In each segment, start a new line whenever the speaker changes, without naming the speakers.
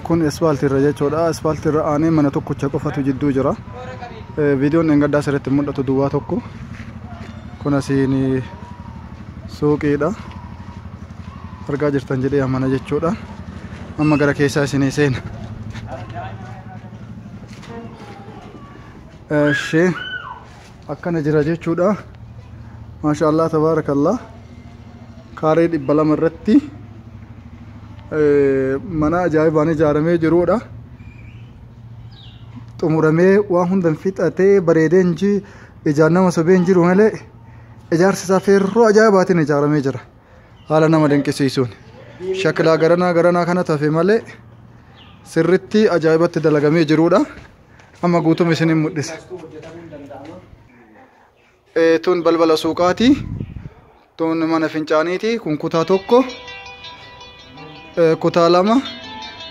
kun asfaaltii irra jechuudha. Asfaaltii irra aanee mana tokkocha qofatu jidduu jira. Viidiyoon engaddaa asirratti mul'atu duwwaa tokko. Kun asiin suuqiidha. Argaa jirtan jedhee amana jechuudha. Amma gara keessaa isinii seena. Akkana jira jechuudha. Maashaallah tabaarakallah. Kaaree 200 irratti mana ajaa'ibaan ijaaramee jirudha. Xumuramee waan hundan fixatee bareedee ijaarama sobee hin jiru malee ijaarsi isaa feerroo ajaa'ibaatiin ijaaramee jira. Haala nama dinqisiisuun. Shaklaa garanaa kana tafe malee sirritti ajaa'ibatti dalagamee jirudha. Amma guutum isinin mul'isa. Tun balbala suuqaati. Tun mana fincaaniiti. Kun kutaa tokko. Kutaa 2.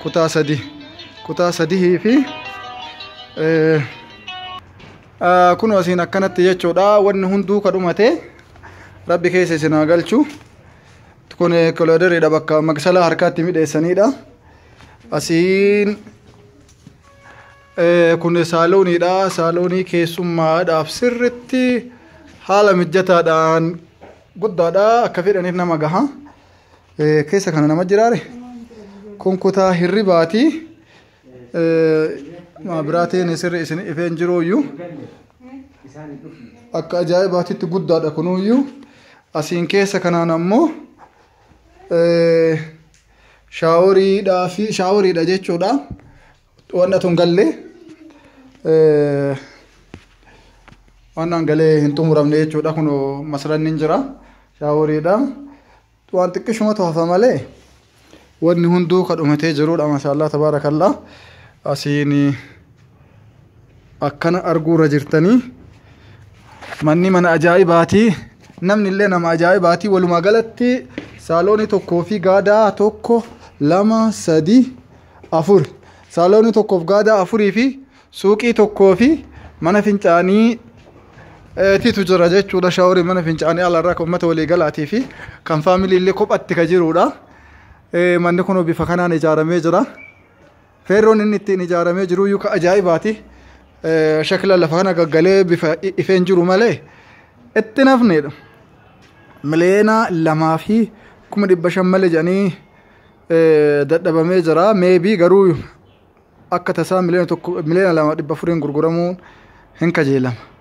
Kutaa 3. Kutaa 3 fi kun asiin akkanatti jechuudha. Wanni hunduu kadhumate rabbi keessa isin haa galchu. Kun koloderiidha, bakka magsala harkaatti midheessanidha. Asiin kun saalooniidha. Saaloonii keessummaadhaaf sirritti haala mijataadhaan guddaadha. Akka fedhaniif nama gaha. Keessa kana nama jiraare. Kun kutaa hirribaati. Biraatiin sirri isin ifeen jiruuyyuu akka ajaa'ibaatitti guddaadha kunuuyyuu. Asiin keessa kanaan ammoo shaaworiidha jechuudha. Wanna tun gallee waan galee hin xumuramne jechuudha. Kun masranni hin jira. Shaaworiidha. Waan xiqqishumatu hafa malee wanni hunduu kadhumatee jirudha. Maashaallah tabaarakallah. Asiin akkana arguurra jirtanii manni mana ajaa'ibaati. Namni illee nama ajaa'ibaati. Walumaa galatti saaloonii tokkoo fi gaadaa tokko 2 3 4 saaloonii tokkoof gaadaa 4 fi suuqii tokkoo fi mana fincaanii titu jira jechuudha. Shaaworii mana fincaanii alarraa kan uummata walii galaatii fi kan faamilii illee kophatti ka jirudha. Manni kun bifa kanaan ijaaramee jira. Feerroon inni ittiin ijaaramee jiru iyyuu ka ajaa'ibaati. Shakila lafa kana gaggalee bifa ifeen jiru malee itti nafneedha. Miliyoona 2,500 malee jedhanii dadhabamee jira. Meebii garuu akka tasaa miliyoona 2,400 gurguramuun hin kajeelama.